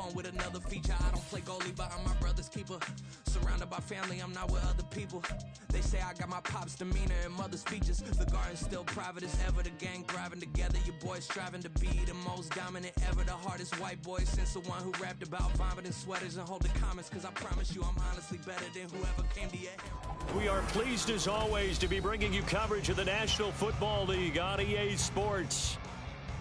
on with another feature. I don't play goalie, but I'm my brother's keeper. Surrounded by family, I'm not with other people. They say I got my pop's demeanor and mother's features. The garden's still private as ever. The gang thriving together. Your boys striving to be the most dominant ever. The hardest white boy since the one who rapped about vomiting sweaters and holding comments. Cause I promise you I'm honestly better than whoever came to your head. We are pleased as always to be bringing you coverage of the National Football League on EA Sports.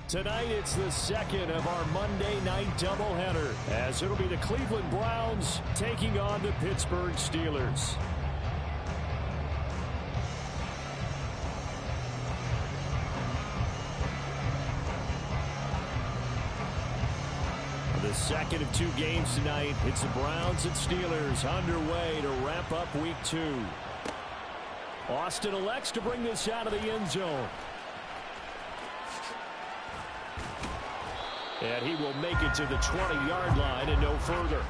Tonight it's the second of our Monday night doubleheader, as it'll be the Cleveland Browns taking on the Pittsburgh Steelers. The second of two games tonight. It's the Browns and Steelers underway to wrap up week 2. Austin elects to bring this out of the end zone. And he will make it to the 20-yard line and no further.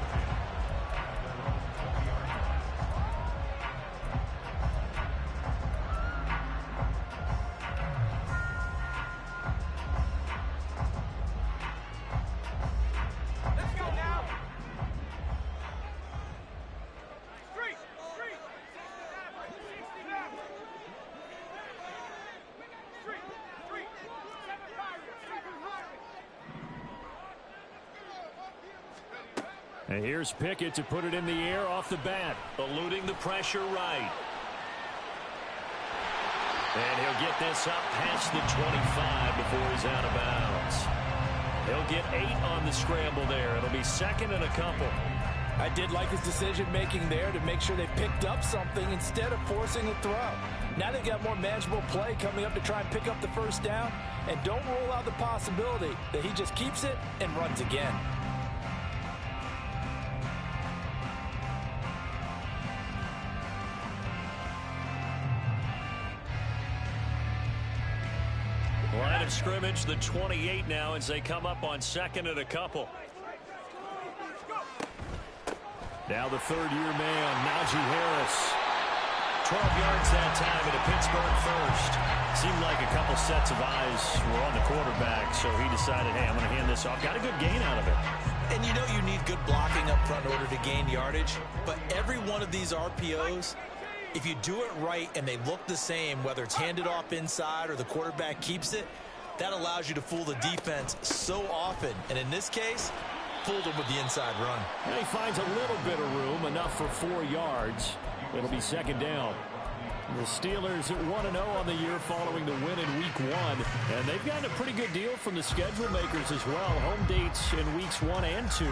And here's Pickett to put it in the air off the bat, eluding the pressure right. And he'll get this up past the 25 before he's out of bounds. He'll get 8 on the scramble there. It'll be second and a couple. I did like his decision-making there to make sure they picked up something instead of forcing a throw. Now they've got more manageable play coming up to try and pick up the first down. And don't rule out the possibility that he just keeps it and runs again. Line of scrimmage, the 28 now, as they come up on second and a couple. Now the third-year man, Najee Harris. 12 yards that time at a Pittsburgh first. Seemed like a couple sets of eyes were on the quarterback, so he decided, hey, I'm going to hand this off. Got a good gain out of it. And you know you need good blocking up front in order to gain yardage, but every one of these RPOs, if you do it right and they look the same, whether it's handed off inside or the quarterback keeps it, that allows you to fool the defense so often. And in this case, fooled him with the inside run. And he finds a little bit of room, enough for 4 yards. It'll be second down. The Steelers at 1-0 on the year following the win in week 1. And they've gotten a pretty good deal from the schedule makers as well. Home dates in weeks 1 and 2.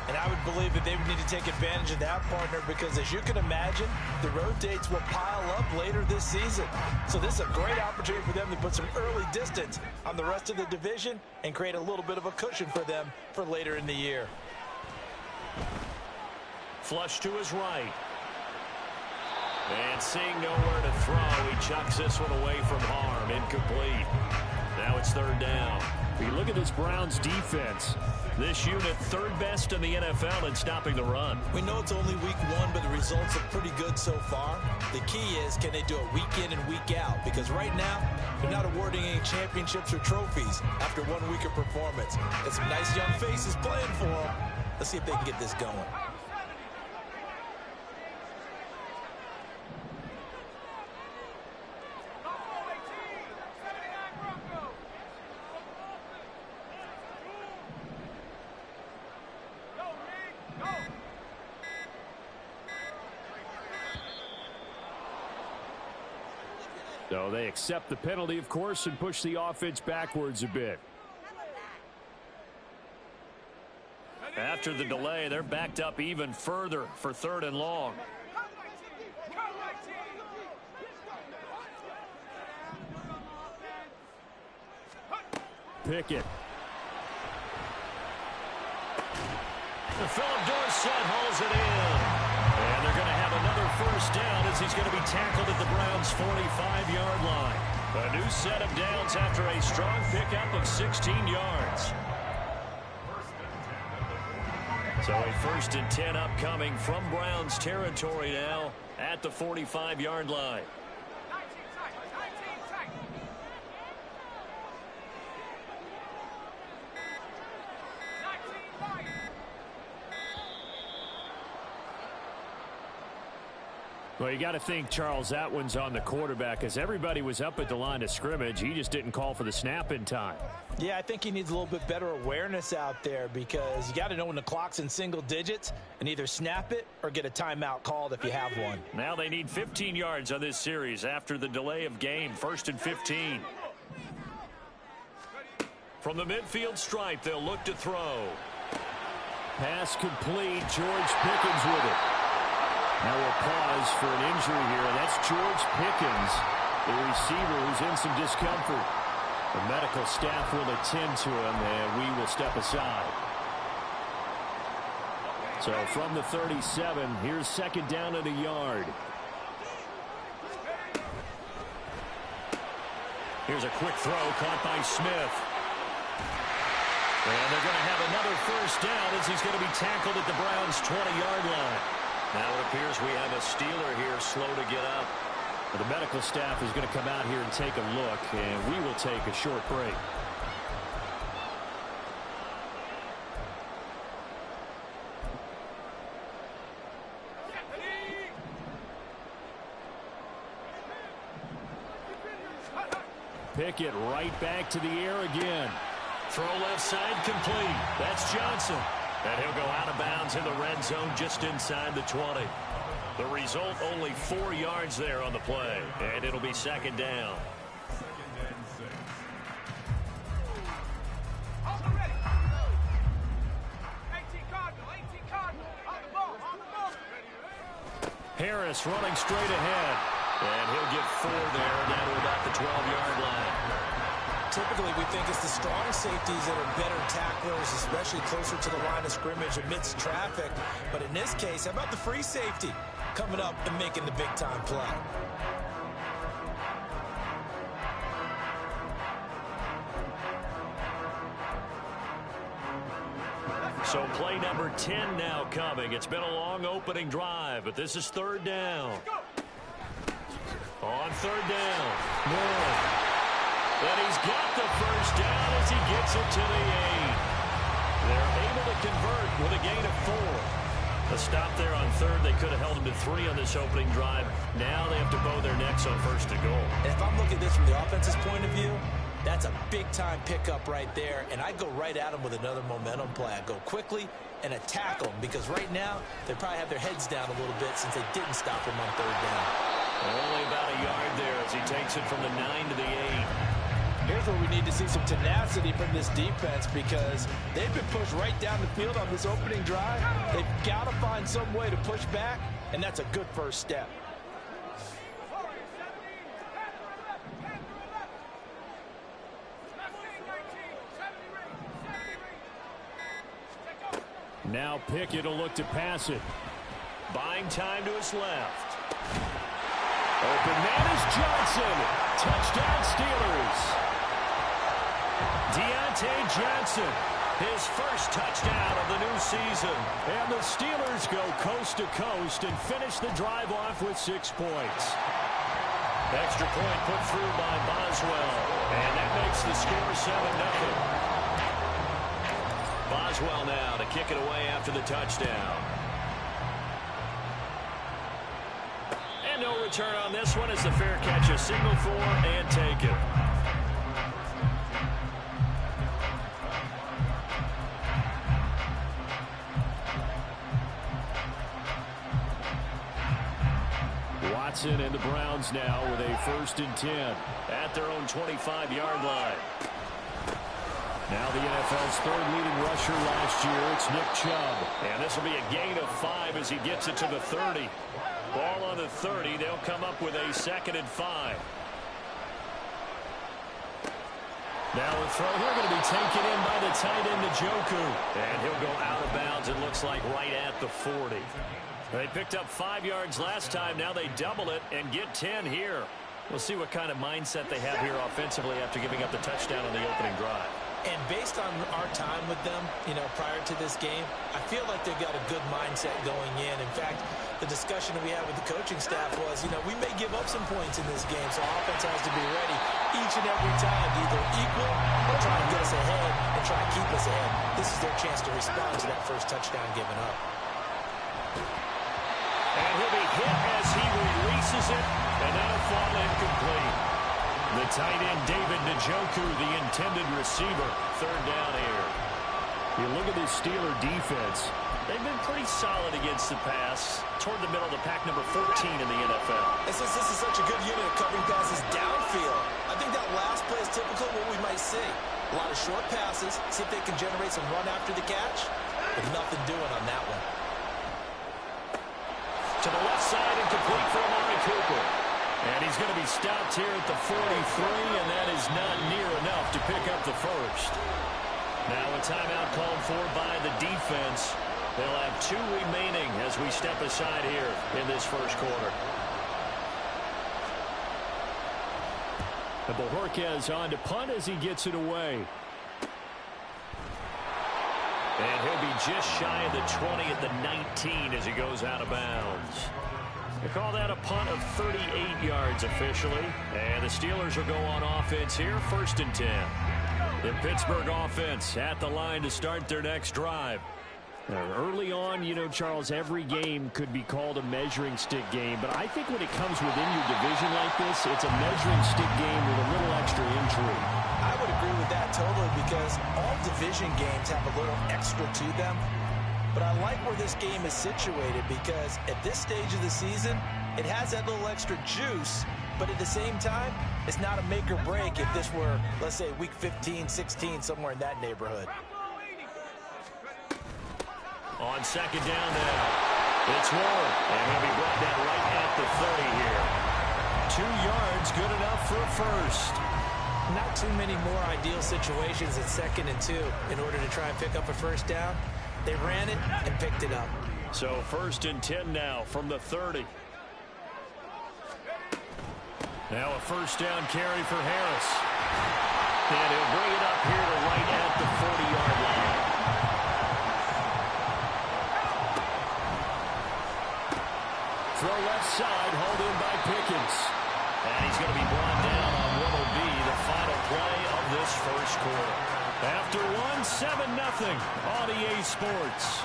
And I would believe that they would need to take advantage of that, partner, because as you can imagine, the road dates will pile up later this season. So this is a great opportunity for them to put some early distance on the rest of the division and create a little bit of a cushion for them for later in the year. Flush to his right. And seeing nowhere to throw, he chucks this one away from harm. Incomplete. Now it's third down. We look at this Browns defense. This unit third best in the NFL in stopping the run. We know it's only week 1, but the results are pretty good so far. The key is, can they do it week in and week out? Because right now, they're not awarding any championships or trophies after 1 week of performance. Got some nice young faces playing for them. Let's see if they can get this going. So they accept the penalty, of course, and push the offense backwards a bit. After the delay, they're backed up even further for third and long. Pickett. Philip Dorsett hauls it in. And they're going to have another first down as he's going to be tackled at the Browns' 45-yard line. A new set of downs after a strong pickup of 16 yards. So a 1st and 10 upcoming from Browns territory now at the 45-yard line. Well, you got to think, Charles, that one's on the quarterback as everybody was up at the line of scrimmage. He just didn't call for the snap in time. Yeah, I think he needs a little bit better awareness out there because you got to know when the clock's in single digits and either snap it or get a timeout called if you have one. Now they need 15 yards on this series after the delay of game. 1st and 15. From the midfield stripe, they'll look to throw. Pass complete. George Pickens with it. Now we'll pause for an injury here. That's George Pickens, the receiver who's in some discomfort. The medical staff will attend to him, and we will step aside. So from the 37, here's 2nd down and a yard. Here's a quick throw caught by Smith. And they're going to have another 1st down as he's going to be tackled at the Browns' 20-yard line. Now it appears we have a Steeler here slow to get up. The medical staff is going to come out here and take a look, and we will take a short break. Pickett right back to the air again. Throw left side complete. That's Johnson. And he'll go out of bounds in the red zone just inside the 20. The result, only 4 yards there on the play. And it'll be 2nd down. Harris running straight ahead. And he'll get 4 there down to about the 12-yard line. Typically, we think it's the strong safeties that are better tacklers, especially closer to the line of scrimmage amidst traffic. But in this case, how about the free safety coming up and making the big-time play? So play number 10 now coming. It's been a long opening drive, but this is 3rd down. On 3rd down. No. And he's got the 1st down as he gets it to the 8. They're able to convert with a gain of 4. A stop there on 3rd. They could have held him to 3 on this opening drive. Now they have to bow their necks on 1st and goal. And if I'm looking at this from the offense's point of view, that's a big-time pickup right there. And I go right at him with another momentum play. I go quickly and attack them because right now they probably have their heads down a little bit since they didn't stop him on 3rd down. Only about a yard there as he takes it from the 9 to the 8. Here's where we need to see some tenacity from this defense because they've been pushed right down the field on this opening drive. They've got to find some way to push back, and that's a good first step. Now Pickett will look to pass it. Buying time to his left. Open man is Johnson. Touchdown Steelers. Deontay Johnson, his first touchdown of the new season. And the Steelers go coast to coast and finish the drive off with 6 points. Extra point put through by Boswell. And that makes the score 7-0. Boswell now to kick it away after the touchdown. And no return on this one as the fair catch a signal for and take it. Watson and the Browns now with a 1st and 10 at their own 25-yard line. Now the NFL's 3rd leading rusher last year, it's Nick Chubb. And this will be a gain of 5 as he gets it to the 30. Ball on the 30, they'll come up with a 2nd and 5. Now the throw here going to be taken in by the tight end, Njoku. And he'll go out of bounds, it looks like right at the 40. They picked up 5 yards last time. Now they double it and get 10 here. We'll see what kind of mindset they have here offensively after giving up the touchdown on the opening drive. And based on our time with them, prior to this game, I feel like they've got a good mindset going in. In fact, the discussion that we had with the coaching staff was, we may give up some points in this game, so offense has to be ready each and every time to either equal or try to get us ahead and try to keep us ahead. This is their chance to respond to that first touchdown given up. And he'll be hit as he releases it, and that'll fall incomplete. The tight end, David Njoku, the intended receiver. Third down here. You look at this Steeler defense. They've been pretty solid against the pass, toward the middle of the pack, number 14 in the NFL. And since this is such a good unit of covering passes downfield, I think that last play is typical of what we might see. A lot of short passes, see if they can generate some run after the catch, but nothing doing on that one. To the left side and complete for Amari Cooper. And he's going to be stopped here at the 43, and that is not near enough to pick up the first. Now a timeout called for by the defense. They'll have 2 remaining as we step aside here in this first quarter. And Bojorquez on to punt as he gets it away. And he'll be just shy of the 20 at the 19 as he goes out of bounds. They call that a punt of 38 yards officially. And the Steelers will go on offense here, 1st and 10. The Pittsburgh offense at the line to start their next drive. Early on, you know, Charles, every game could be called a measuring stick game. But I think when it comes within your division like this, it's a measuring stick game with a little extra intrigue. I would agree with that totally because all division games have a little extra to them. But I like where this game is situated because at this stage of the season, it has that little extra juice. But at the same time, it's not a make or break if this were, let's say, week 15, 16, somewhere in that neighborhood. On second down now, it's Ward, and he'll be brought down right at the 30 here. 2 yards, good enough for a first. Not too many more ideal situations at 2nd and 2 in order to try and pick up a first down. They ran it and picked it up. So 1st and 10 now from the 30. Now a first down carry for Harris. And he'll bring it up here to right at the 40-yard line. Throw left side, hauled in by Pickens. And he's going to be brought down on what will be the final play of this first quarter. After 7-0 on EA Sports.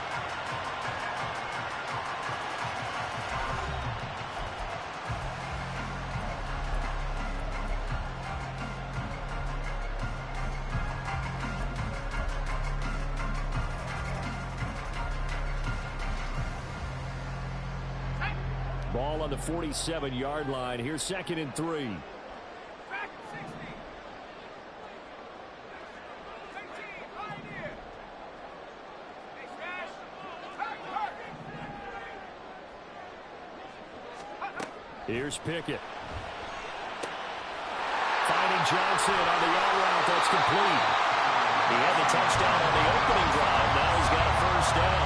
Ball on the 47-yard line. Here's 2nd and 3. Here's Pickett. Finding Johnson on the out route. That's complete. He had the touchdown on the opening drive. Now he's got a first down.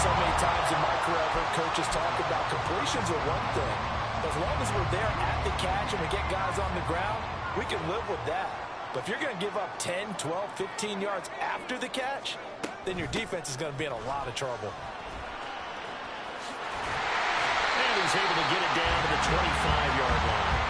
So many times in my career, I've heard coaches talk about completions are one thing. As long as we're there at the catch and we get guys on the ground, we can live with that. But if you're going to give up 10, 12, 15 yards after the catch, then your defense is going to be in a lot of trouble. And he's able to get it down to the 25-yard line.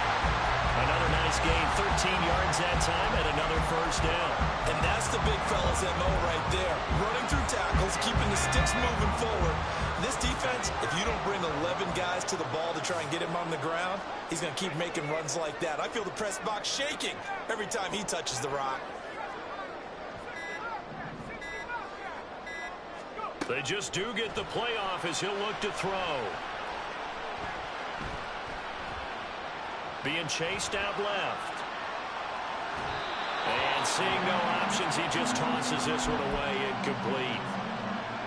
Another nice gain, 13 yards that time, and another first down. And that's the big fella's MO right there. Running through tackles, keeping the sticks moving forward. This defense, if you don't bring 11 guys to the ball to try and get him on the ground, he's going to keep making runs like that. I feel the press box shaking every time he touches the rock. They just do get the playoff as he'll look to throw. Being chased out left. And seeing no options, he just tosses this one away, incomplete.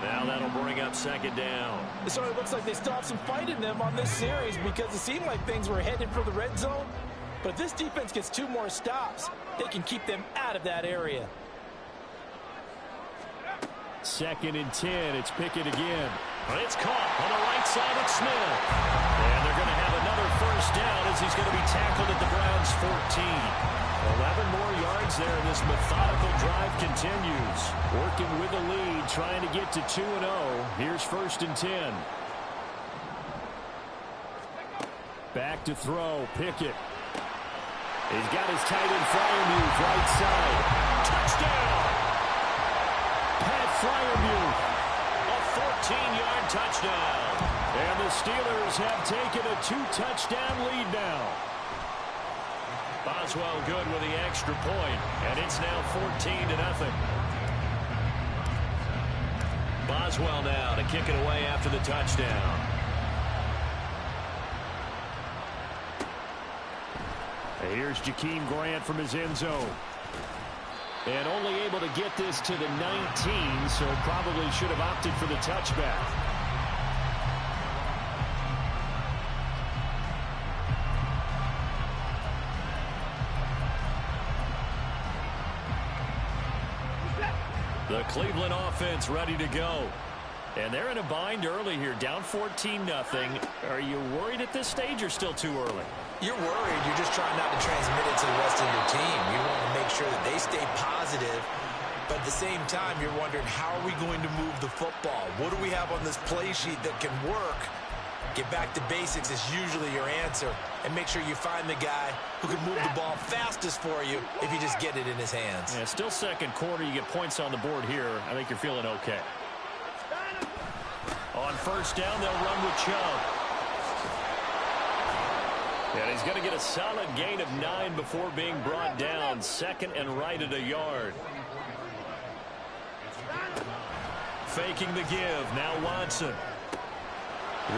Now that'll bring up 2nd down. It sort of looks like they still have some fight in them on this series because it seemed like things were headed for the red zone. But if this defense gets 2 more stops, they can keep them out of that area. 2nd and 10. It's Pickett again. But it's caught on the right side of Smith. And they're going to have another first down as he's going to be tackled at the Browns' 14. 11 more yards there, and this methodical drive continues. Working with the lead, trying to get to 2-0. Here's 1st and 10. Back to throw, Pickett. He's got his tight end Freiermuth right side. Touchdown! Pat Freiermuth. A 14-yard touchdown. And the Steelers have taken a 2-touchdown lead now. Boswell good with the extra point, and it's now 14-0. Boswell now to kick it away after the touchdown. Here's Jakeem Grant from his end zone. And only able to get this to the 19, so probably should have opted for the touchback. The Cleveland offense ready to go. And they're in a bind early here, down 14-0. Are you worried at this stage or still too early? You're worried. You're just trying not to transmit it to the rest of your team. You want to make sure that they stay positive. But at the same time, you're wondering, how are we going to move the football? What do we have on this play sheet that can work? Get back to basics is usually your answer. And make sure you find the guy who can move the ball fastest for you if you just get it in his hands. Yeah, still second quarter. You get points on the board here. I think you're feeling okay. On first down, they'll run with Chubb. And he's going to get a solid gain of 9 before being brought down. Second and right at a yard. Faking the give. Now Watson.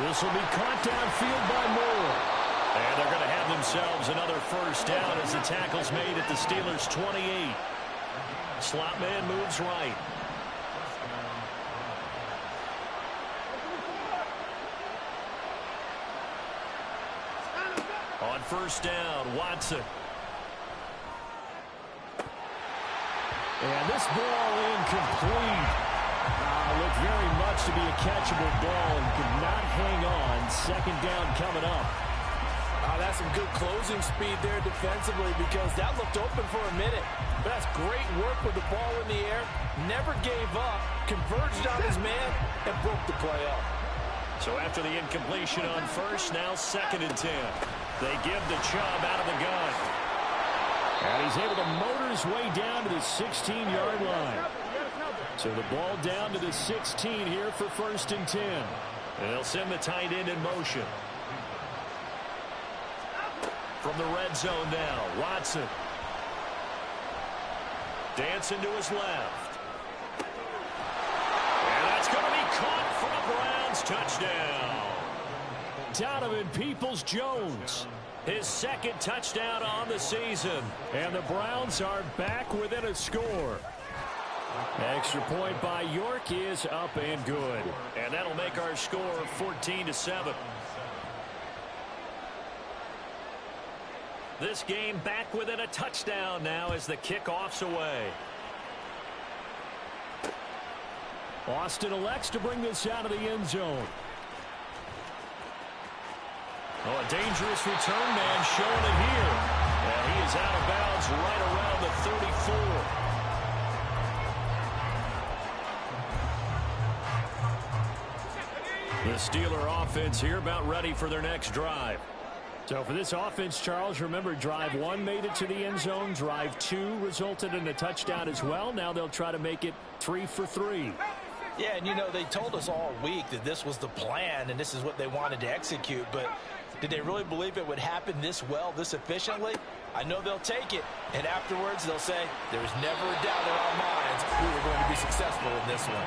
This will be caught downfield by Moore. And they're going to have themselves another first down as the tackle's made at the Steelers' 28. Slot man moves right. On first down, Watson. And this ball incomplete. Looked very much to be a catchable ball and could not hang on. Second down coming up. That's some good closing speed there defensively, because that looked open for a minute. But that's great work with the ball in the air. Never gave up, converged on his man, and broke the play up. So after the incompletion on first, now second and 10. They give to Chubb out of the gun. And he's able to motor his way down to the 16-yard line. So the ball down to the 16 here for first and 10. And they'll send the tight end in motion. From the red zone now, Watson. Dancing to his left. And that's going to be caught for a Browns touchdown. Donovan Peoples-Jones, his second touchdown on the season. And the Browns are back within a score. Extra point by York is up and good. And that'll make our score 14-7. This game back within a touchdown now as the kickoff's away. Austin elects to bring this out of the end zone. Oh, a dangerous return man showing it here. And he is out of bounds right around the 34. The Steeler offense here about ready for their next drive. So for this offense, Charles, remember drive 1 made it to the end zone. Drive 2 resulted in a touchdown as well. Now they'll try to make it 3 for 3. Yeah, and you know, they told us all week that this was the plan and this is what they wanted to execute. But did they really believe it would happen this well, this efficiently? I know they'll take it. And afterwards, they'll say, there was never a doubt in our minds we were going to be successful in this one.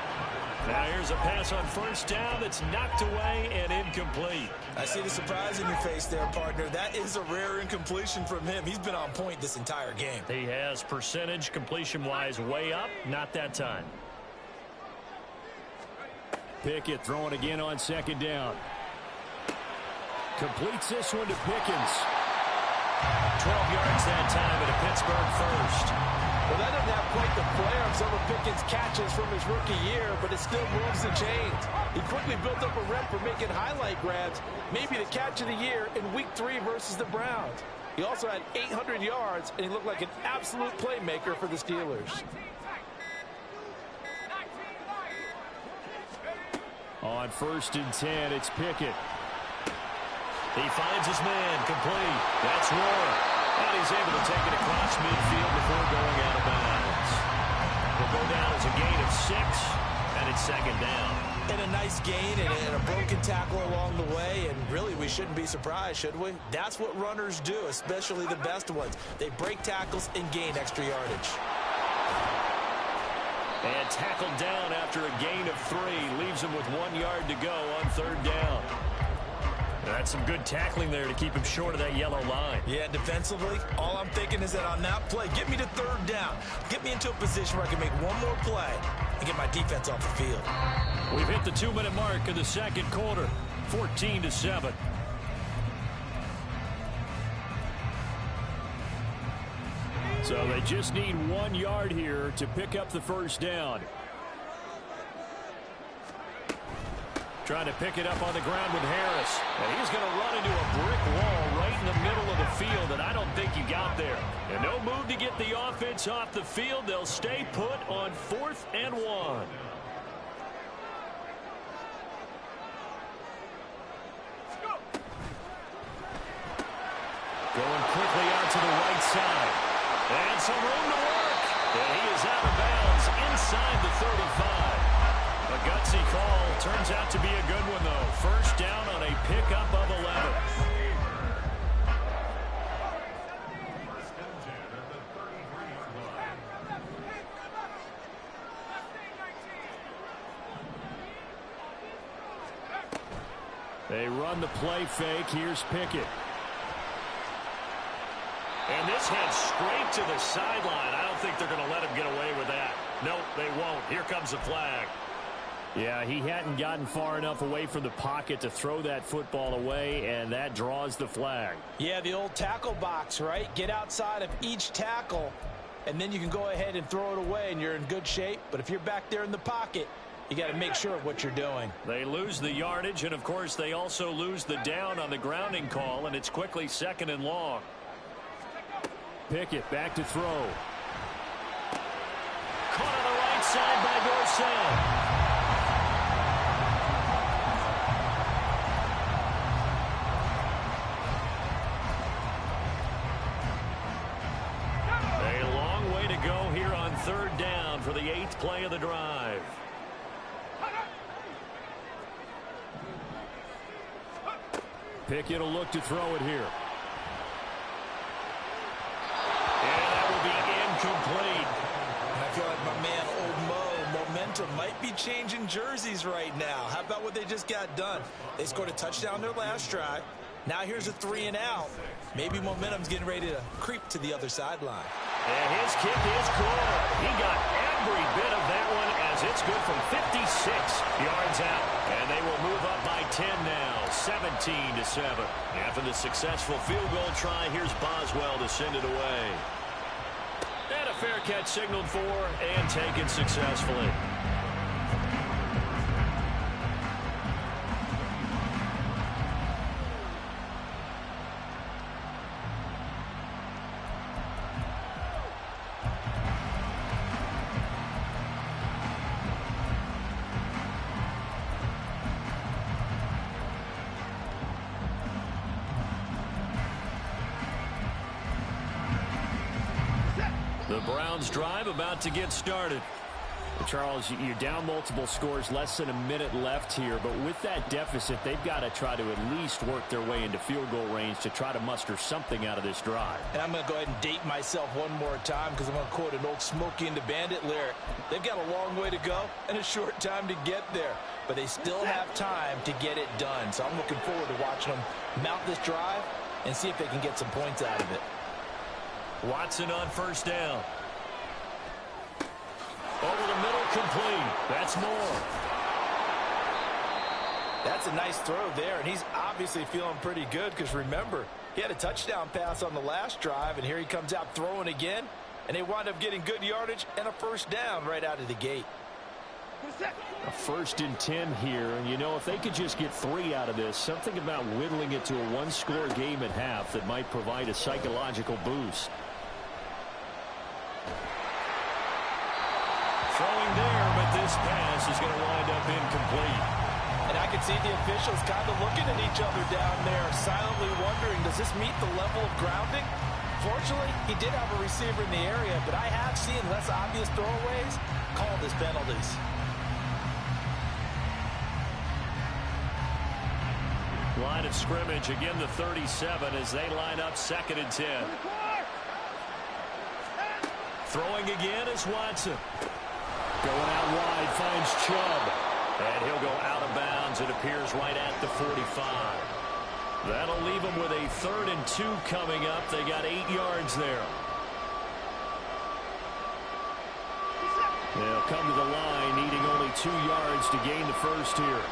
Now here's a pass on first down that's knocked away and incomplete. I see the surprise in your face there, partner. That is a rare incompletion from him. He's been on point this entire game. He has percentage completion-wise way up. Not that time. Pickett throwing again on second down. Completes this one to Pickens. 12 yards that time at a Pittsburgh first. Well, that doesn't have quite the flair of some of Pickens' catches from his rookie year, but it still moves the chains. He quickly built up a rep for making highlight grabs, maybe the catch of the year in Week 3 versus the Browns. He also had 800 yards, and he looked like an absolute playmaker for the Steelers. On first and 10, it's Pickett. He finds his man, complete. That's Warren. And he's able to take it across midfield before going out of bounds. Will go down as a gain of 6, and it's second down. And a nice gain and a broken tackle along the way, and really we shouldn't be surprised, should we? That's what runners do, especially the best ones. They break tackles and gain extra yardage. And tackled down after a gain of 3. Leaves him with 1 yard to go on 3rd down. That's some good tackling there to keep him short of that yellow line. Yeah, defensively, all I'm thinking is that on that play, get me to 3rd down. Get me into a position where I can make one more play and get my defense off the field. We've hit the 2-minute mark of the 2nd quarter, 14-7. So they just need 1 yard here to pick up the 1st down. Trying to pick it up on the ground with Harris. And he's going to run into a brick wall right in the middle of the field, and I don't think he got there. And no move to get the offense off the field. They'll stay put on 4th and 1. Going quickly out to the right side. And some room to work. And he is out of bounds inside the 35. A gutsy call. Turns out to be a good one, though. 1st down on a pickup of 11. They run the play fake. Here's Pickett. And this heads straight to the sideline. I don't think they're going to let him get away with that. Nope, they won't. Here comes the flag. Yeah, he hadn't gotten far enough away from the pocket to throw that football away, and that draws the flag. Yeah, the old tackle box, right? Get outside of each tackle, and then you can go ahead and throw it away, and you're in good shape. But if you're back there in the pocket, you got to make sure of what you're doing. They lose the yardage, and, of course, they also lose the down on the grounding call, and it's quickly 2nd and long. Pickett back to throw. Caught on the right side by Dorsett. A long way to go here on 3rd down for the 8th play of the drive. Pickett will look to throw it here. Complete. And I feel like my man, Old Mo, momentum might be changing jerseys right now. How about what they just got done? They scored a touchdown their last drive. Now here's a 3 and out. Maybe momentum's getting ready to creep to the other sideline. And his kick is good. He got every bit of that one as it's good from 56 yards out. And they will move up by 10 now, 17-7. After the successful field goal try, here's Boswell to send it away. And a fair catch signaled for and taken successfully. The Browns drive about to get started. Charles, you're down multiple scores, less than a minute left here, but with that deficit, they've got to try to at least work their way into field goal range to try to muster something out of this drive. And I'm going to go ahead and date myself one more time because I'm going to quote an old Smokey and the Bandit lyric. They've got a long way to go and a short time to get there, but they still have time to get it done. So I'm looking forward to watching them mount this drive and see if they can get some points out of it. Watson on 1st down. Over the middle, complete. That's Moore. That's a nice throw there, and he's obviously feeling pretty good because, remember, he had a touchdown pass on the last drive, and here he comes out throwing again, and they wind up getting good yardage and a 1st down right out of the gate. A 1st and 10 here, and you know, if they could just get 3 out of this, something about whittling it to a one-score game at half that might provide a psychological boost. Throwing there, but this pass is going to wind up incomplete. And I can see the officials kind of looking at each other down there, silently wondering, does this meet the level of grounding? Fortunately, he did have a receiver in the area, but I have seen less obvious throwaways called as penalties. Line of scrimmage, again the 37 as they line up 2nd and 10. Throwing again is Watson. Going out wide, finds Chubb. And he'll go out of bounds. It appears right at the 45. That'll leave them with a 3rd and 2 coming up. They got 8 yards there. They'll come to the line, needing only 2 yards to gain the first here.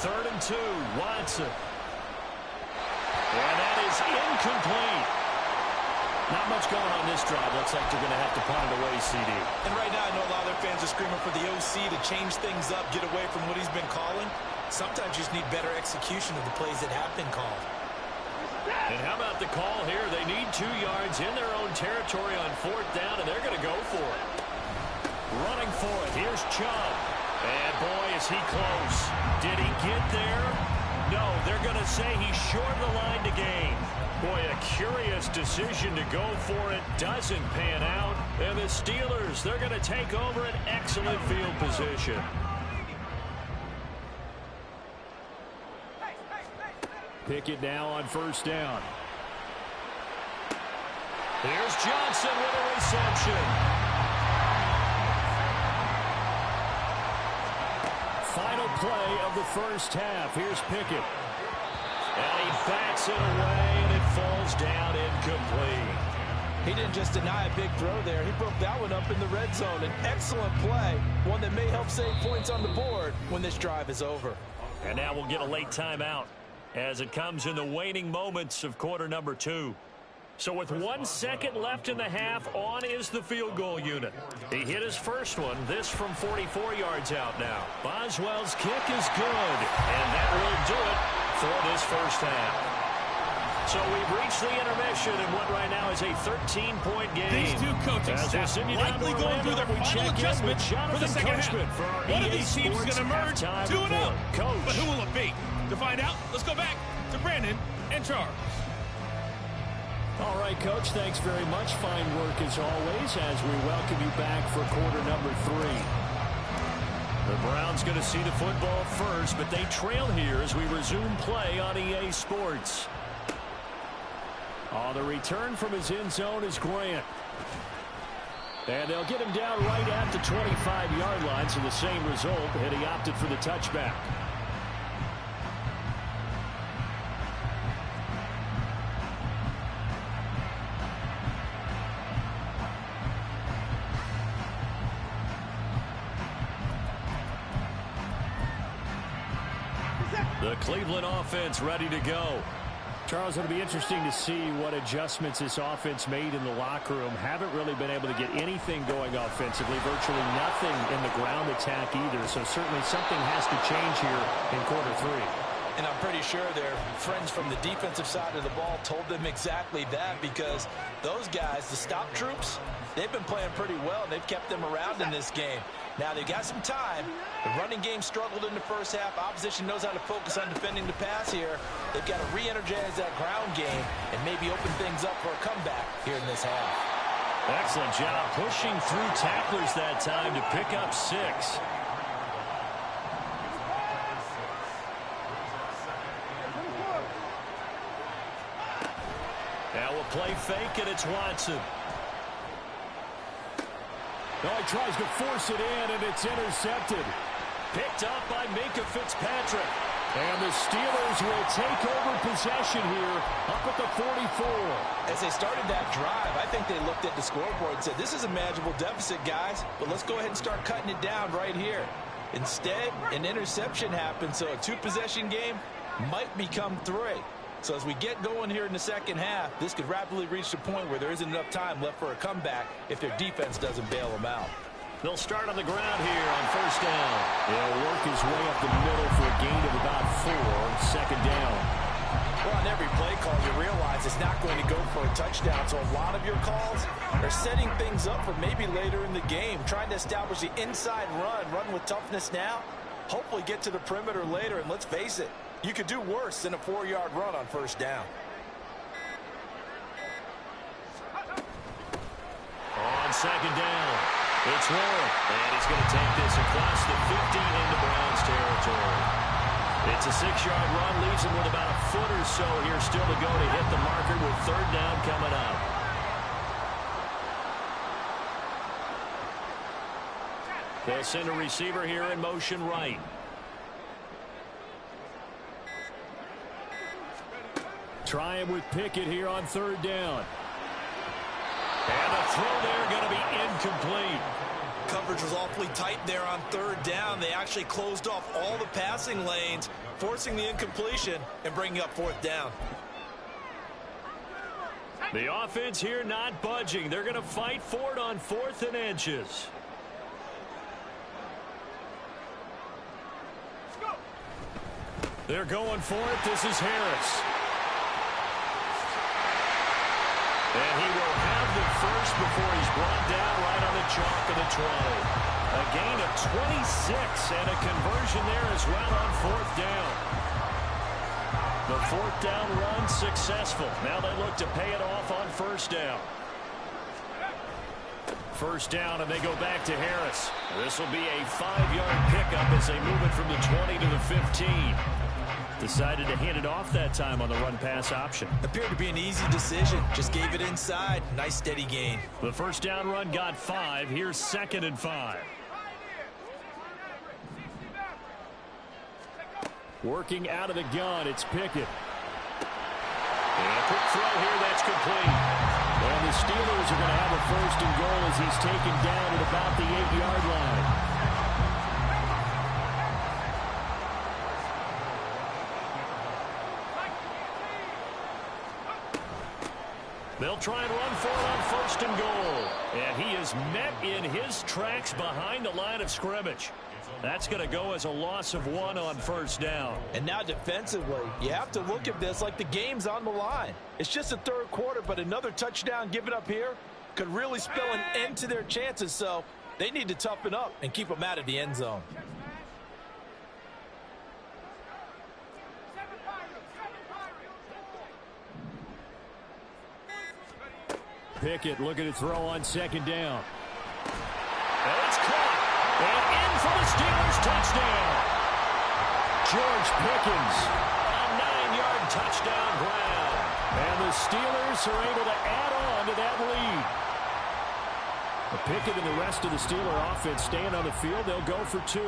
3rd and 2, Watson. And that is incomplete. Not much going on this drive. Looks like they're going to have to punt it away, CD. And right now, I know a lot of their fans are screaming for the OC to change things up, get away from what he's been calling. Sometimes you just need better execution of the plays that have been called. And how about the call here? They need 2 yards in their own territory on 4th down, and they're going to go for it. Running for it. Here's Chubb. And boy, is he close. Did he get there? No, they're going to say he's short of the line to gain. Boy, a curious decision to go for it. Doesn't pan out. And the Steelers, they're going to take over an excellent field position. Pickett now on 1st down. Here's Johnson with a reception. Final play of the 1st half. Here's Pickett. And he bats it away, and it falls down incomplete. He didn't just deny a big throw there. He broke that one up in the red zone. An excellent play, one that may help save points on the board when this drive is over. And now we'll get a late timeout as it comes in the waning moments of quarter number 2. So with 1 second left in the half, on is the field goal unit. He hit his first one, this from 44 yards out now. Boswell's kick is good, and that will do it for this first half. So we've reached the intermission in what right now is a 13-point game. These two coaching staffs likely going through their final adjustments for the second half. One of these teams is going to emerge 2-0. But who will it be? To find out, let's go back to Brandon and Charles. All right, Coach, thanks very much. Fine work as always as we welcome you back for quarter number 3. The Browns going to see the football first, but they trail here as we resume play on EA Sports. On the return from his end zone is Grant. And they'll get him down right at the 25-yard line, so the same result, and he opted for the touchback. The Cleveland offense ready to go. Charles, it'll be interesting to see what adjustments this offense made in the locker room. Haven't really been able to get anything going offensively, virtually nothing in the ground attack either. So certainly something has to change here in quarter 3. And I'm pretty sure their friends from the defensive side of the ball told them exactly that, because those guys, the stop troops, they've been playing pretty well. They've kept them around in this game. Now they've got some time. The running game struggled in the first half. Opposition knows how to focus on defending the pass here. They've got to re-energize that ground game and maybe open things up for a comeback here in this half. Excellent job pushing through tacklers that time to pick up 6. Now we'll play fake, and it's Watson. No, he tries to force it in, and it's intercepted. Picked up by Minkah Fitzpatrick. And the Steelers will take over possession here up at the 44. As they started that drive, I think they looked at the scoreboard and said, this is a manageable deficit, guys, but let's go ahead and start cutting it down right here. Instead, an interception happened, so a 2-possession game might become 3. So as we get going here in the second half, this could rapidly reach the point where there isn't enough time left for a comeback if their defense doesn't bail them out. They'll start on the ground here on first down. He'll work his way up the middle for a gain of about 4, second down. Well, on every play call, you realize it's not going to go for a touchdown. So a lot of your calls are setting things up for maybe later in the game, trying to establish the inside run with toughness now, hopefully get to the perimeter later, and let's face it, you could do worse than a 4-yard run on first down. On second down. It's Warren, and he's going to take this across the 50 into Browns territory. It's a 6-yard run, leaves him with about a foot or so here still to go to hit the marker with third down coming up. They'll send a receiver here in motion right. Try him with Pickett here on third down. And the throw there going to be incomplete. Coverage was awfully tight there on third down. They actually closed off all the passing lanes, forcing the incompletion and bringing up fourth down. The offense here not budging. They're going to fight for it on 4th and inches. They're going for it. This is Harris. And he will have the first before he's brought down right on the chalk of the 20. A gain of 26 and a conversion there as well on 4th down. The 4th down run successful. Now they look to pay it off on 1st down. 1st down, and they go back to Harris. This will be a 5-yard pickup as they move it from the 20 to the 15. Decided to hand it off that time on the run-pass option. Appeared to be an easy decision. Just gave it inside. Nice steady gain. The 1st down run got 5. Here's 2nd and 5. Working out of the gun, it's Pickett. And a quick throw here, that's complete. And the Steelers are going to have a 1st and goal as he's taken down at about the 8-yard line. They'll try and run for it on 1st and goal. And he is met in his tracks behind the line of scrimmage. That's going to go as a loss of 1 on 1st down. And now defensively, you have to look at this like the game's on the line. It's just the 3rd quarter, but another touchdown given up here could really spell an end to their chances. So they need to toughen up and keep them out of the end zone. Pickett looking to throw on 2nd down. And it's caught. And in for the Steelers touchdown. George Pickens, a 9-yard touchdown grab. And the Steelers are able to add on to that lead. Pickett and the rest of the Steeler offense staying on the field. They'll go for 2.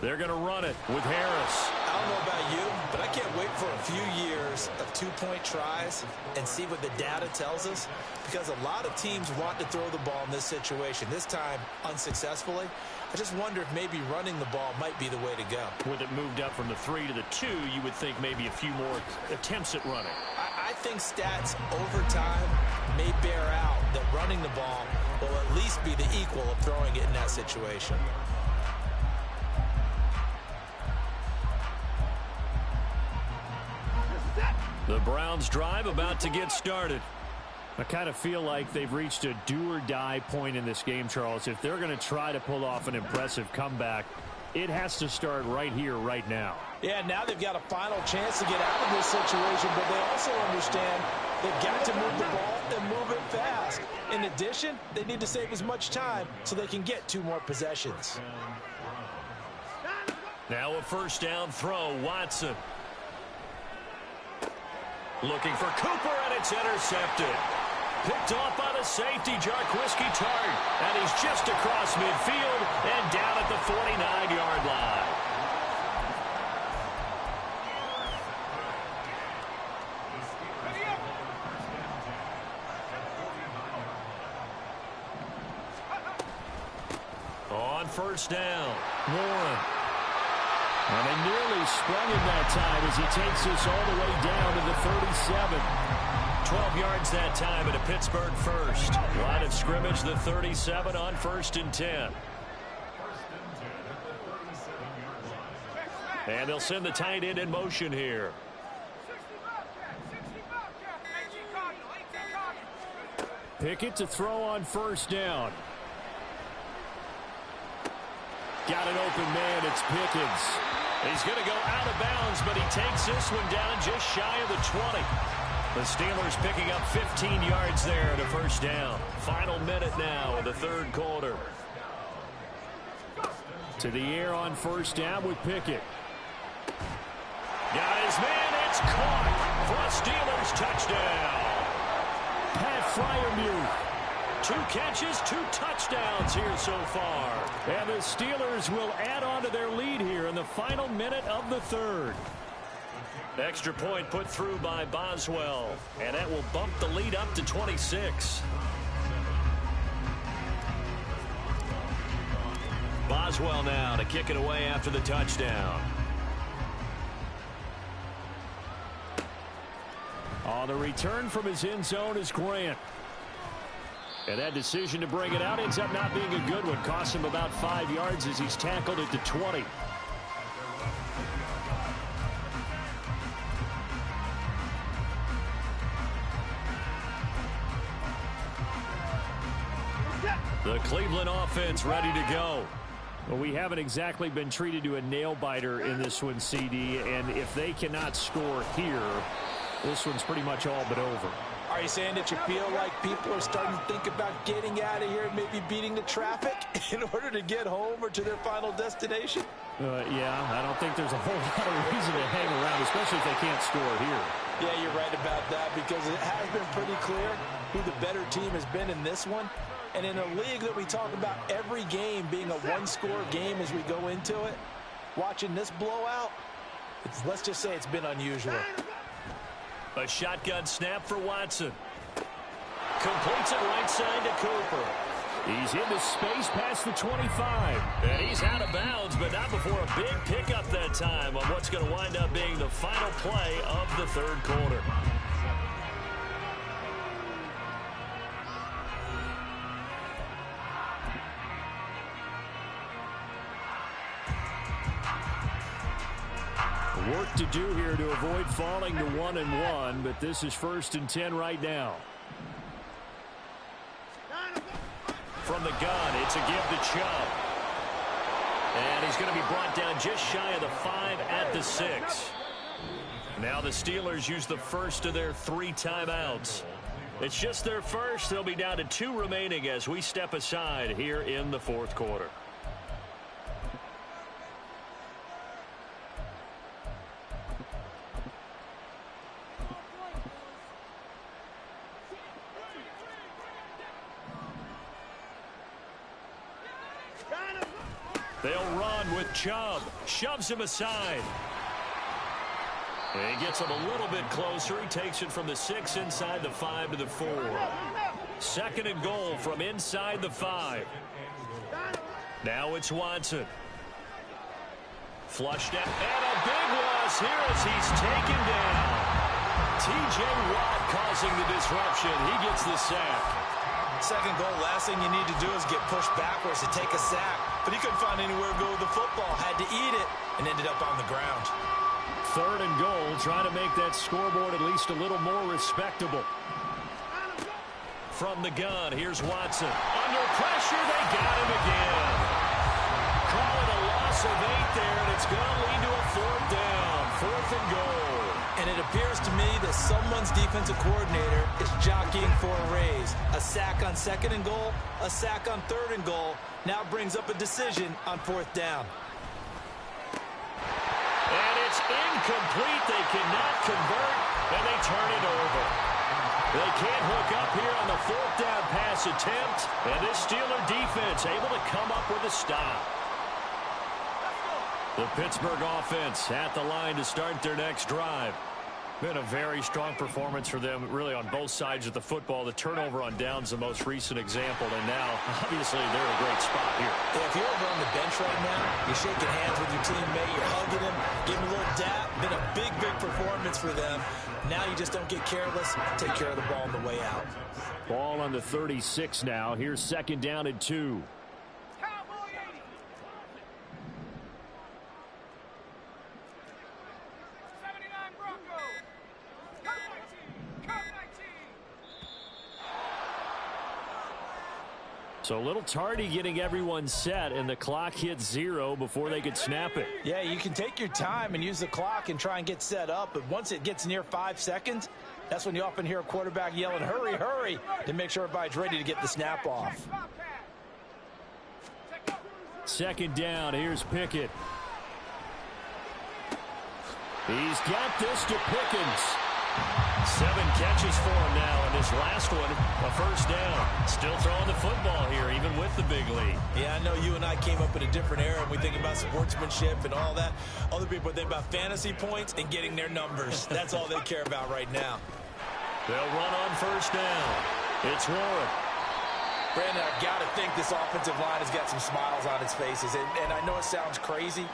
They're going to run it with Harris. I don't know about you, but I can't wait for a few years of 2-point tries and see what the data tells us, because a lot of teams want to throw the ball in this situation. This time, unsuccessfully. I just wonder if maybe running the ball might be the way to go. With it moved up from the 3 to the 2, you would think maybe a few more attempts at running. I think stats over time may bear out that running the ball will at least be the equal of throwing it in that situation. The Browns drive about to get started. I kind of feel like they've reached a do-or-die point in this game, Charles. If they're going to try to pull off an impressive comeback, it has to start right here, right now. Yeah, now they've got a final chance to get out of this situation, but they also understand they've got to move the ball and move it fast. In addition, they need to save as much time so they can get 2 more possessions. Now a 1st down throw, Watson. Looking for Cooper, and it's intercepted. Picked off by the safety, Jarquiski Tartt. And he's just across midfield and down at the 49-yard line. On 1st down, Warren. And they nearly sprung him that time as he takes this all the way down to the 37. 12 yards that time at a Pittsburgh 1st. Line of scrimmage, the 37 on 1st and 10. And they'll send the tight end in motion here. Pickett to throw on 1st down. Got an open man, it's Pickens. He's going to go out of bounds, but he takes this one down just shy of the 20. The Steelers picking up 15 yards there at a first down. Final minute now of the third quarter. To the air on first down with Pickett. Got his man. It's caught for a Steelers touchdown. Pat Freiermuth. 2 catches, 2 touchdowns here so far. And the Steelers will add on to their lead here in the final minute of the third. Extra point put through by Boswell. And that will bump the lead up to 26. Boswell now to kick it away after the touchdown. On the return from his end zone is Grant. And that decision to bring it out ends up not being a good one. Costs him about 5 yards as he's tackled at the 20. The Cleveland offense ready to go. Well, we haven't exactly been treated to a nail-biter in this one, CD. And if they cannot score here, this one's pretty much all but over. Are you saying that you feel like people are starting to think about getting out of here and maybe beating the traffic in order to get home or to their final destination? Yeah, I don't think there's a whole lot of reason to hang around, especially if they can't score here. Yeah, you're right about that because it has been pretty clear who the better team has been in this one. And in a league that we talk about every game being a one-score game as we go into it, watching this blowout, let's just say it's been unusual. A shotgun snap for Watson. Completes it right side to Cooper. He's into space past the 25. And he's out of bounds, but not before a big pickup that time on what's going to wind up being the final play of the third quarter. Work to do here to avoid falling to 1-1, but this is 1st and 10 right now. From the gun, it's a give to Chubb. And he's going to be brought down just shy of the 5 at the 6. Now the Steelers use the first of their 3 timeouts. It's just their first. They'll be down to 2 remaining as we step aside here in the fourth quarter. They'll run with Chubb. Shoves him aside. And he gets him a little bit closer. He takes it from the 6 inside the 5 to the 4. 2nd and goal from inside the 5. Now it's Watson. Flushed out. And a big loss here as he's taken down. T.J. Watt causing the disruption. He gets the sack. 2nd goal, last thing you need to do is get pushed backwards to take a sack. But he couldn't find anywhere to go with the football. Had to eat it and ended up on the ground. 3rd and goal, trying to make that scoreboard at least a little more respectable. From the gun, here's Watson. Under pressure, they got him again. Call it a loss of 8 there, and it's going to lead to a 4th down. 4th and goal. And it appears to me that someone's defensive coordinator is jockeying for a raise. A sack on 2nd and goal, a sack on 3rd and goal. Now brings up a decision on 4th down. And it's incomplete. They cannot convert, and they turn it over. They can't hook up here on the 4th down pass attempt, and this Steeler defense able to come up with a stop. The Pittsburgh offense at the line to start their next drive. Been a very strong performance for them, really, on both sides of the football. The turnover on downs, the most recent example, and now, obviously, they're in a great spot here. Yeah, if you're over on the bench right now, you're shaking hands with your teammate, you're hugging him, giving him a little dap. Been a big, big performance for them. Now you just don't get careless. Take care of the ball on the way out. Ball on the 36 now. Here's 2nd down and 2. So a little tardy getting everyone set, and the clock hits 0 before they could snap it. Yeah, you can take your time and use the clock and try and get set up, but once it gets near 5 seconds, That's when you often hear a quarterback yelling, hurry, hurry, to make sure everybody's ready to get the snap off. Second down, here's Pickett. He's got this to Pickens. 7 catches for him now, and this last one, a first down. Still throwing the football here, even with the big lead. Yeah, I know you and I came up in a different era, and we think about sportsmanship and all that. Other people think about fantasy points and getting their numbers. That's all they care about right now. They'll run on first down. It's Warren. Brandon, I've got to think this offensive line has got some smiles on its faces. And I know it sounds crazy,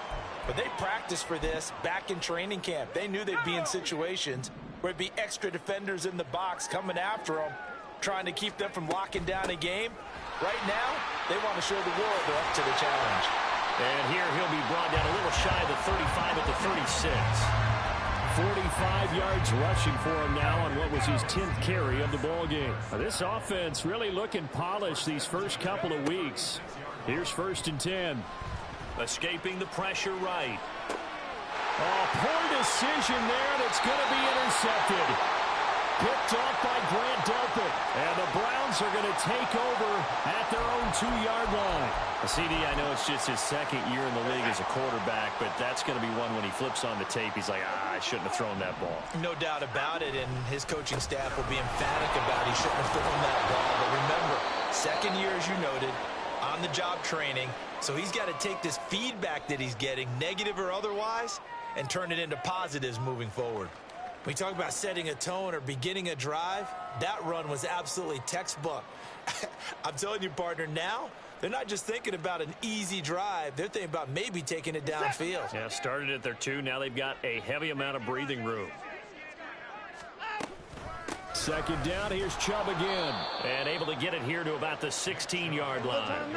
but they practiced for this back in training camp. They knew they'd be in situations where it'd be extra defenders in the box coming after them, trying to keep them from locking down a game. Right now, they want to show the world they're up to the challenge. And here he'll be brought down a little shy of the 35 at the 36. 45 yards rushing for him now on what was his 10th carry of the ball game. This offense really looking polished these first couple of weeks. Here's 1st and 10. Escaping the pressure right. Oh, poor decision there, and it's going to be intercepted. Picked off by Grant Delpit. And the Browns are going to take over at their own 2-yard line. CD, I know it's just his second year in the league as a quarterback, but that's going to be one when he flips on the tape, he's like, I shouldn't have thrown that ball. No doubt about it, and his coaching staff will be emphatic about he shouldn't have thrown that ball. But remember, second year, as you noted, on-the-job training, so he's got to take this feedback that he's getting, negative or otherwise, and turn it into positives moving forward. When you talk about setting a tone or beginning a drive, that run was absolutely textbook. I'm telling you, partner, now they're not just thinking about an easy drive. They're thinking about maybe taking it downfield. Yeah, started at their 2. Now they've got a heavy amount of breathing room. Second down, here's Chubb again. And able to get it here to about the 16-yard line.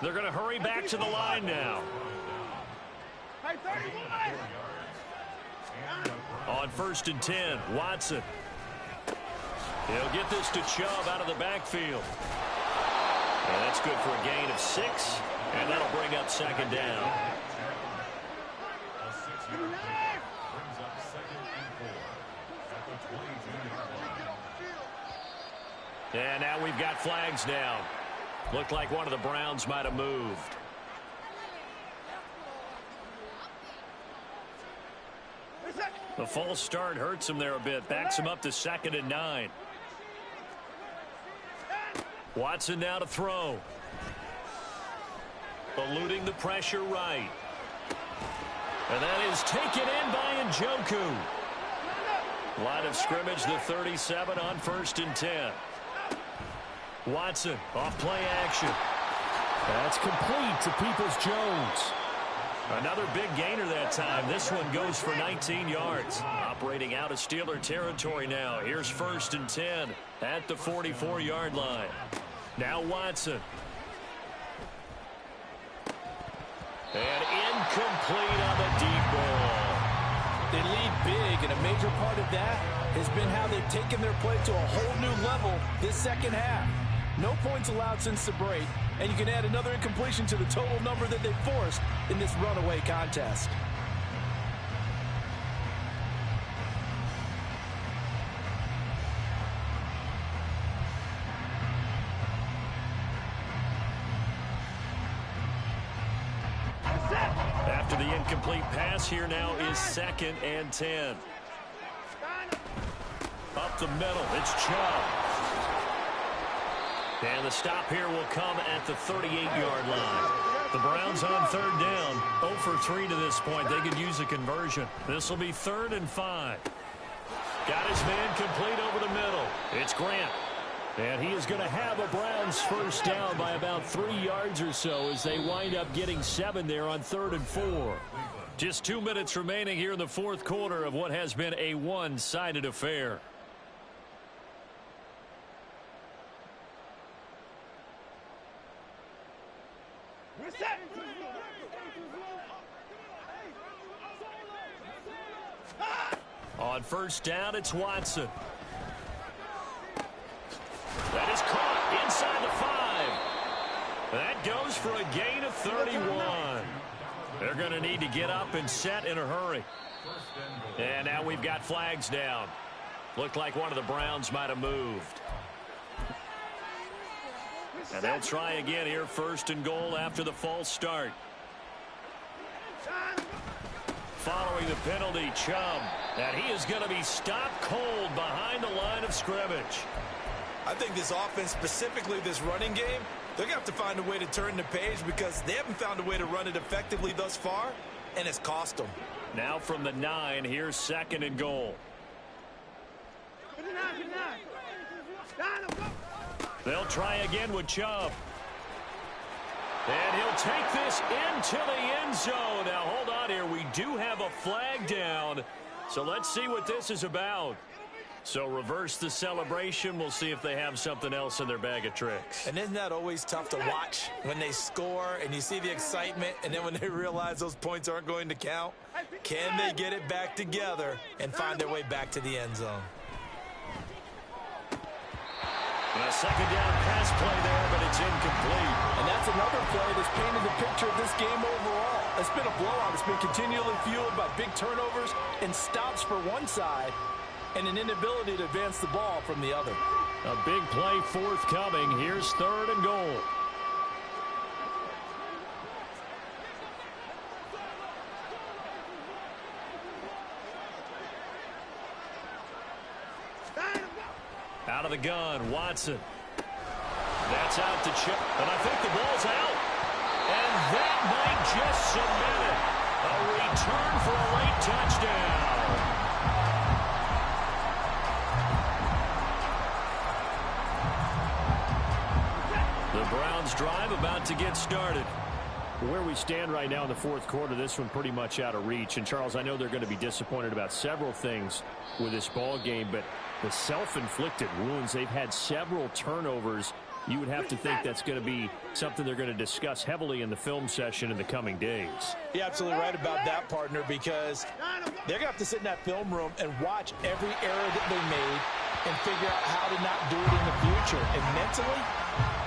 They're going to hurry back to the line now. On 1st and 10, Watson. He'll get this to Chubb out of the backfield. And that's good for a gain of 6, and that'll bring up second down. And now we've got flags down. Looked like one of the Browns might have moved. The false start hurts him there a bit. Backs him up to 2nd and 9. Watson now to throw. Eluding the pressure right. And that is taken in by Njoku. Line of scrimmage, the 37 on 1st and 10. Watson off play action. That's complete to Peoples-Jones. Another big gainer that time. This one goes for 19 yards. Operating out of Steeler territory now. Here's 1st and 10 at the 44-yard line. Now Watson. And incomplete on the deep ball. They lead big, and a major part of that has been how they've taken their play to a whole new level this second half. No points allowed since the break, and you can add another incompletion to the total number that they forced in this runaway contest. After the incomplete pass, here now is 2nd and 10. Up the middle, it's Chubb. And the stop here will come at the 38-yard line. The Browns on 3rd down, 0 for 3 to this point. They could use a conversion. This will be 3rd and 5. Got his man complete over the middle. It's Grant. And he is going to have a Browns first down by about 3 yards or so as they wind up getting 7 there on 3rd and 4. Just 2 minutes remaining here in the 4th quarter of what has been a one-sided affair. On 1st down, it's Watson. That is caught inside the 5. That goes for a gain of 31. They're going to need to get up and set in a hurry. And now we've got flags down. Looked like one of the Browns might have moved. And they'll try again here, 1st and goal after the false start. Following the penalty, Chubb. And he is going to be stopped cold behind the line of scrimmage. I think this offense, specifically this running game, they're going to have to find a way to turn the page because they haven't found a way to run it effectively thus far, and it's cost them. Now from the 9, here's 2nd and goal. They'll try again with Chubb. And he'll take this into the end zone. Now, hold on here. We do have a flag down. So let's see what this is about. So reverse the celebration. We'll see if they have something else in their bag of tricks. And isn't that always tough to watch when they score and you see the excitement and then when they realize those points aren't going to count? Can they get it back together and find their way back to the end zone? And a 2nd down pass play there, but it's incomplete. And that's another play that's painted the picture of this game overall. It's been a blowout. It's been continually fueled by big turnovers and stops for one side and an inability to advance the ball from the other. A big play forthcoming. Here's 3rd and goal. Out of the gun, Watson. That's out to Chip, and I think the ball's out. And that might just cement it. A return for a late touchdown. The Browns drive about to get started. Where we stand right now in the 4th quarter, this one pretty much out of reach. And, Charles, I know they're going to be disappointed about several things with this ball game, but the self-inflicted wounds, they've had several turnovers. You would have to think that's going to be something they're going to discuss heavily in the film session in the coming days. You're absolutely right about that, partner, because they're going to have to sit in that film room and watch every error that they made and figure out how to not do it in the future. And mentally,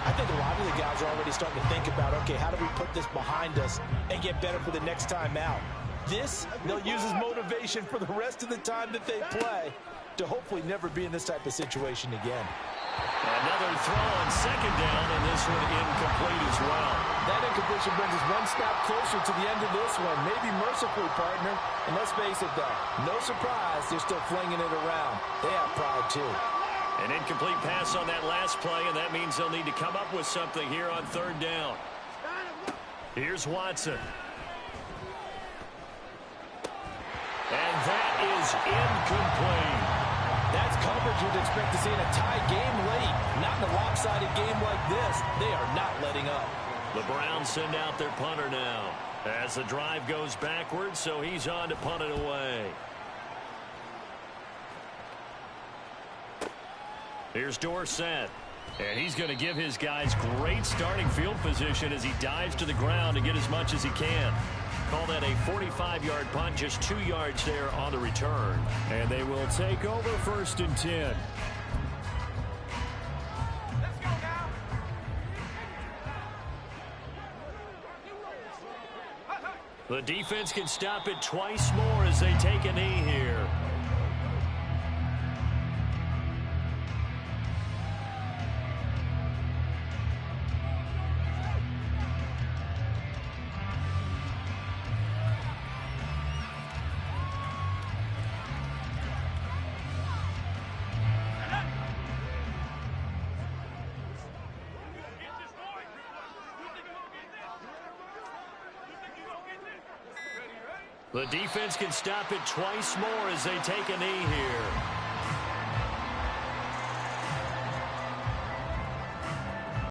I think a lot of the guys are already starting to think about, okay, how do we put this behind us and get better for the next time out? This, they'll use as motivation for the rest of the time that they play to hopefully never be in this type of situation again. Another throw on 2nd down, and this one incomplete as well. That incompletion brings us one step closer to the end of this one. Maybe mercifully, partner. And let's face it, though, no surprise, they're still flinging it around. They have pride, too. An incomplete pass on that last play, and that means they'll need to come up with something here on 3rd down. Here's Watson. And that is incomplete. That's coverage you'd expect to see in a tie game late. Not in a lopsided game like this. They are not letting up. The Browns send out their punter now as the drive goes backwards, so he's on to punt it away. Here's Dorsett, and he's going to give his guys great starting field position as he dives to the ground to get as much as he can. Call that a 45-yard punt, just 2 yards there on the return. And they will take over 1st and 10. The defense can stop it twice more as they take a knee here. The defense can stop it twice more as they take a knee here.